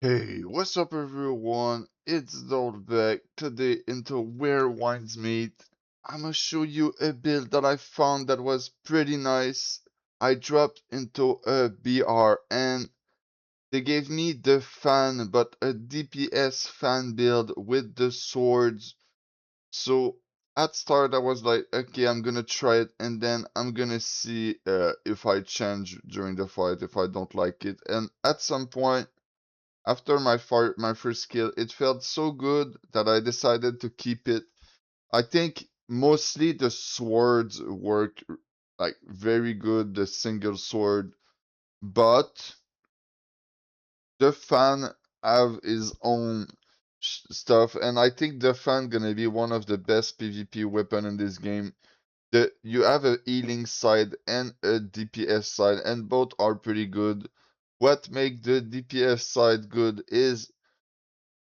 Hey, what's up everyone? It's back today into Where Wines Meet. I'ma show you a build that I found that was pretty nice. I dropped into a BR and they gave me the fan, but a DPS fan build with the swords. So at start I was like, okay, I'm gonna try it and then I'm gonna see if I change during the fight if I don't like it. And at some point after my first kill, it felt so good that I decided to keep it. I think mostly the swords work like very good, the single sword, but the fan have his own stuff, and I think the fan gonna be one of the best PvP weapon in this game. You have a healing side and a DPS side, and both are pretty good. What make the DPS side good is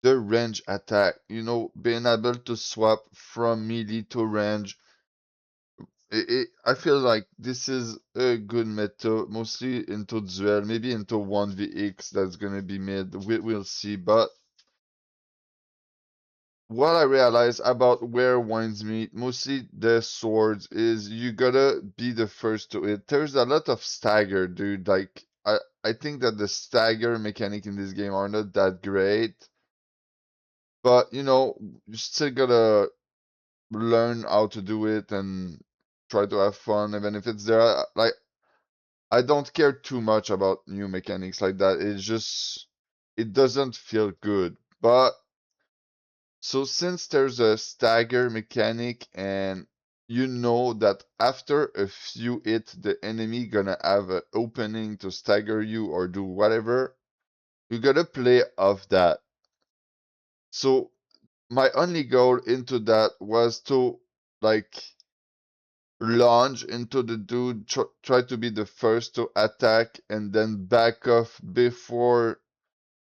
the range attack. Being able to swap from melee to range. I feel like this is a good meta, mostly into duel, maybe into 1vx that's gonna be made. We'll see. But what I realize about where wines meet, mostly the swords, is you gotta be the first to it. There's a lot of stagger, dude. Like I think that the stagger mechanic in this game are not that great. But you still gotta learn how to do it and try to have fun, even if it's there. Like, I don't care too much about new mechanics like that. It's just, it doesn't feel good. But, so since there's a stagger mechanic and you know that after a few hits, the enemy gonna have an opening to stagger you or do whatever, you gotta play off that. So, my only goal into that was to, like, launch into the dude, try to be the first to attack, and then back off before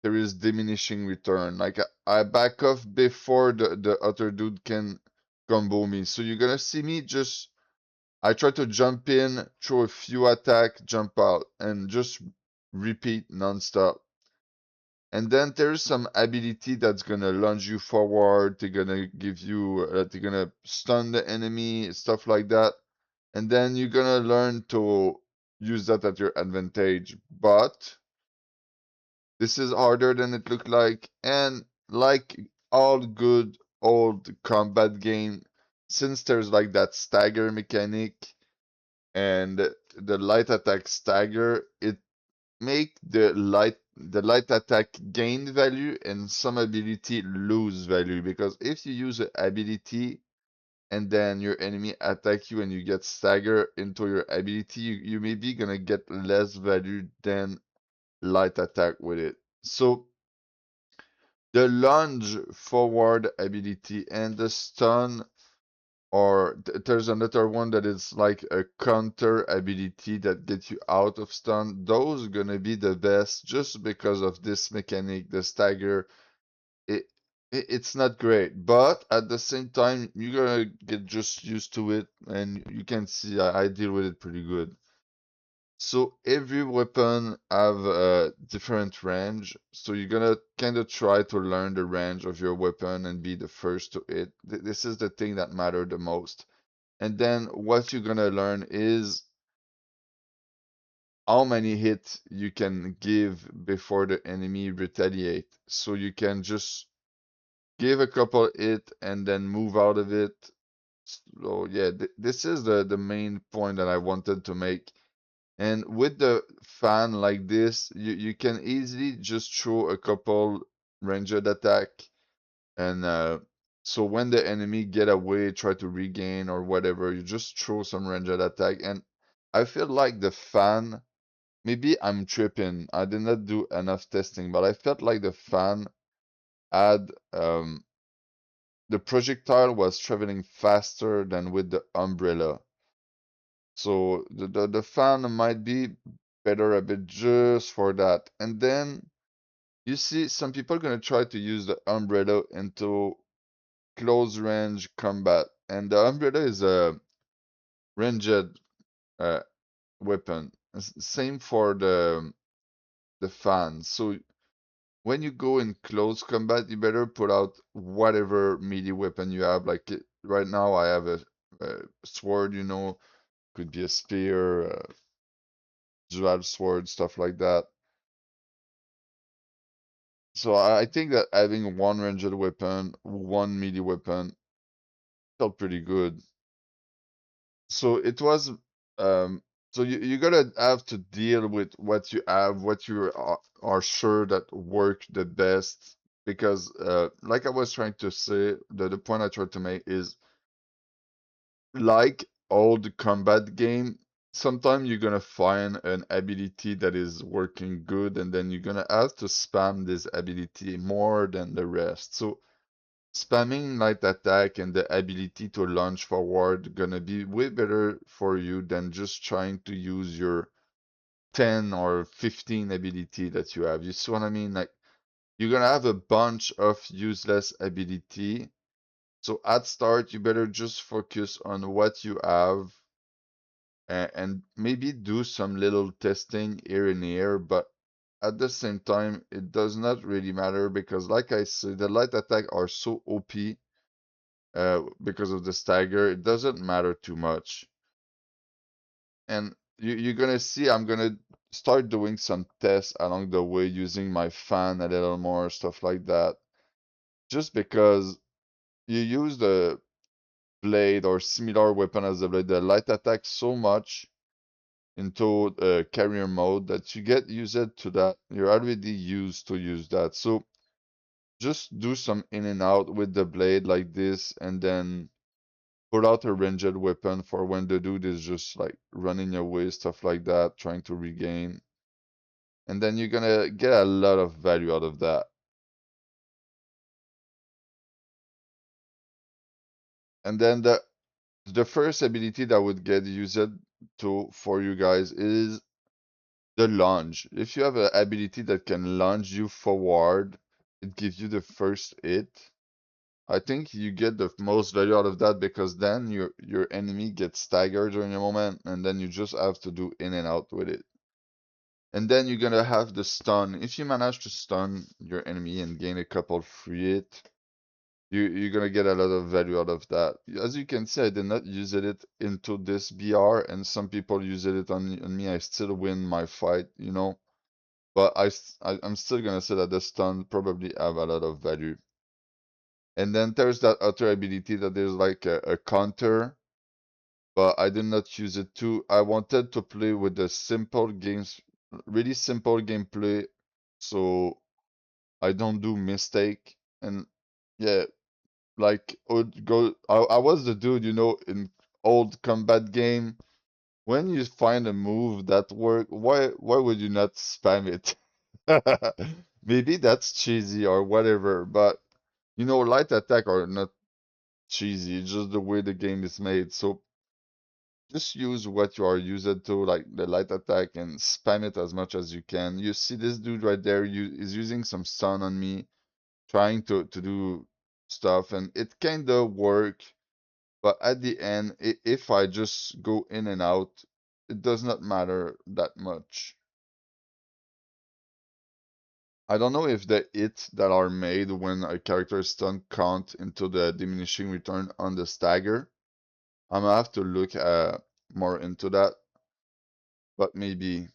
there is diminishing return. Like I back off before the other dude can combo me. So you're gonna see me just I try to jump in, throw a few attack, jump out, and just repeat non-stop. And then there's some ability that's gonna launch you forward. They're gonna give you, they're gonna stun the enemy, stuff like that. And then you're gonna learn to use that at your advantage. But this is harder than it looked like, and like all good old combat game, since there's like that stagger mechanic and the light attack stagger, it make the light attack gain value and some ability lose value, because if you use an ability and then your enemy attack you and you get stagger into your ability, you may be gonna get less value than light attack with it. So the lunge forward ability and the stun, or there's another one that is like a counter ability that gets you out of stun. Those gonna be the best just because of this mechanic, the stagger. it, it's not great, but at the same time, you're gonna get just used to it, and you can see I deal with it pretty good. So every weapon have a different range, so you're gonna kind of try to learn the range of your weapon and be the first to it. This is the thing that matter the most. And then what you're gonna learn is how many hits you can give before the enemy retaliate. So you can just give a couple hit and then move out of it. So yeah, this is the main point that I wanted to make. And with the fan like this, you can easily just throw a couple ranged attack, and so when the enemy get away, try to regain or whatever, you just throw some ranged attack. And I feel like the fan, maybe I'm tripping, I did not do enough testing, but I felt like the fan had the projectile was traveling faster than with the umbrella. So the fan might be better a bit just for that. And then you see some people gonna try to use the umbrella into close range combat. And the umbrella is a ranged uh, weapon. Same for the fan. So when you go in close combat, you better put out whatever melee weapon you have. Like right now, I have a sword, could be a spear, dual sword, stuff like that. So I think that having one ranged weapon, one melee weapon felt pretty good. So it was, um, so you gotta have to deal with what you have, what you are sure that work the best. Because, like I was trying to say, the point I tried to make is like old combat game, sometimes you're gonna find an ability that is working good, and then you're gonna have to spam this ability more than the rest. So spamming light attack and the ability to launch forward gonna be way better for you than just trying to use your 10 or 15 ability that you have. You see what I mean? Like you're gonna have a bunch of useless ability. So at start, you better just focus on what you have and maybe do some little testing here and here, but at the same time, it does not really matter because, like I said, the light attack are so OP because of the stagger, it doesn't matter too much. And you're gonna see I'm gonna start doing some tests along the way using my fan a little more, stuff like that. Just because you use the blade or similar weapon as the blade, the light attack so much into carrier mode that you get used to that. You're already used to use that. So just do some in and out with the blade like this, and then pull out a ranged weapon for when the dude is just like running away, stuff like that, trying to regain. And then you're gonna get a lot of value out of that. And then the first ability that would get used to for you guys is the lunge. If you have an ability that can lunge you forward, it gives you the first hit. I think you get the most value out of that because then your enemy gets staggered during a moment, and then you just have to do in and out with it. And then you're gonna have the stun. If you manage to stun your enemy and gain a couple free hit, you're gonna get a lot of value out of that. As you can see, I did not use it into this BR, and some people use it on me. I still win my fight. But I'm still gonna say that the stun probably have a lot of value. And then there's that other ability that is like a counter, but I did not use it too. I wanted to play with the simple games, really simple gameplay, so I don't do mistake. And yeah, like would go. I was the dude, in old combat game. When you find a move that work, why would you not spam it? Maybe that's cheesy or whatever, but light attack are not cheesy, it's just the way the game is made. So just use what you are used to, like the light attack, and spam it as much as you can. You see this dude right there, is using some stun on me, trying to do stuff, and it kinda work, but at the end, if I just go in and out, it does not matter that much. I don't know if the hits that are made when a character is stunned count into the diminishing return on the stagger. I'm gonna have to look more into that, but maybe.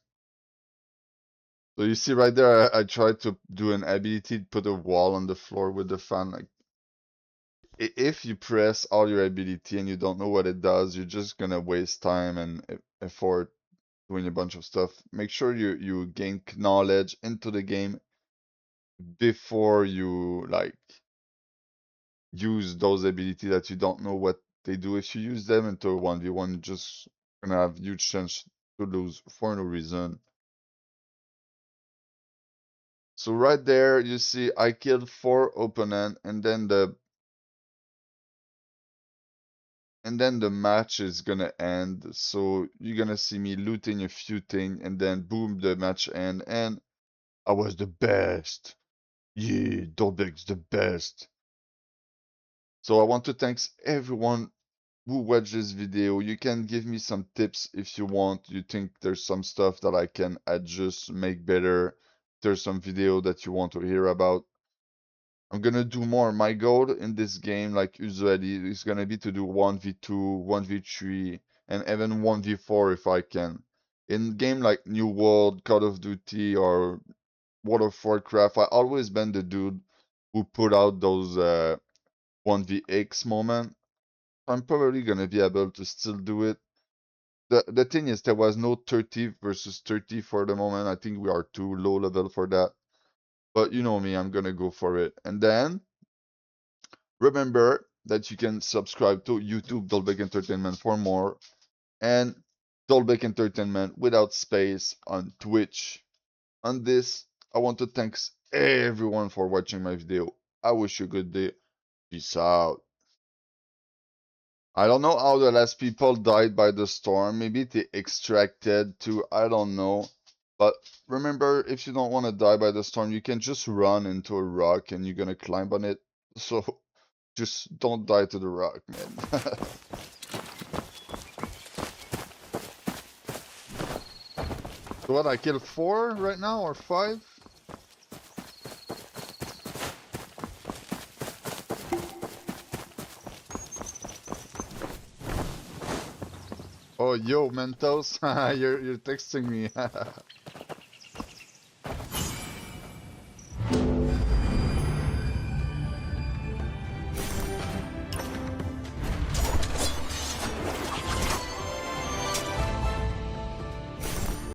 So you see right there, I tried to do an ability to put a wall on the floor with the fan. Like, if you press all your ability and you don't know what it does, you're just gonna waste time and effort doing a bunch of stuff. Make sure you gain knowledge into the game before you like use those ability that you don't know what they do. If you use them into a 1v1, you're just gonna have huge chance to lose for no reason. So right there, you see I killed 4 opponent, and then the match is gonna end. So you're gonna see me looting a few things, and then boom, the match end, and I was the best. Yeah, Dobek's the best. So I want to thank everyone who watched this video. You can give me some tips if you want. You think there's some stuff that I can adjust, make better. there's some video that you want to hear about. I'm gonna do more. My goal in this game, like usually, is gonna be to do 1v2, 1v3, and even 1v4 if I can. In game like New World, Call of Duty, or World of Warcraft, I always been the dude who put out those 1vx moment. I'm probably gonna be able to still do it. The thing is, there was no 30 versus 30 for the moment. I think we are too low level for that. But you know me, I'm gonna go for it. And then remember that you can subscribe to YouTube Dolbeck Entertainment for more, and Dolbeck Entertainment without space on Twitch. On this, I want to thank everyone for watching my video. I wish you a good day. Peace out. I don't know how the last people died by the storm. Maybe they extracted too. I don't know. But remember, if you don't want to die by the storm, you can just run into a rock and you're gonna climb on it. So just don't die to the rock, man. So what, I killed 4 right now, or 5? Oh, yo, Mentos, you're texting me.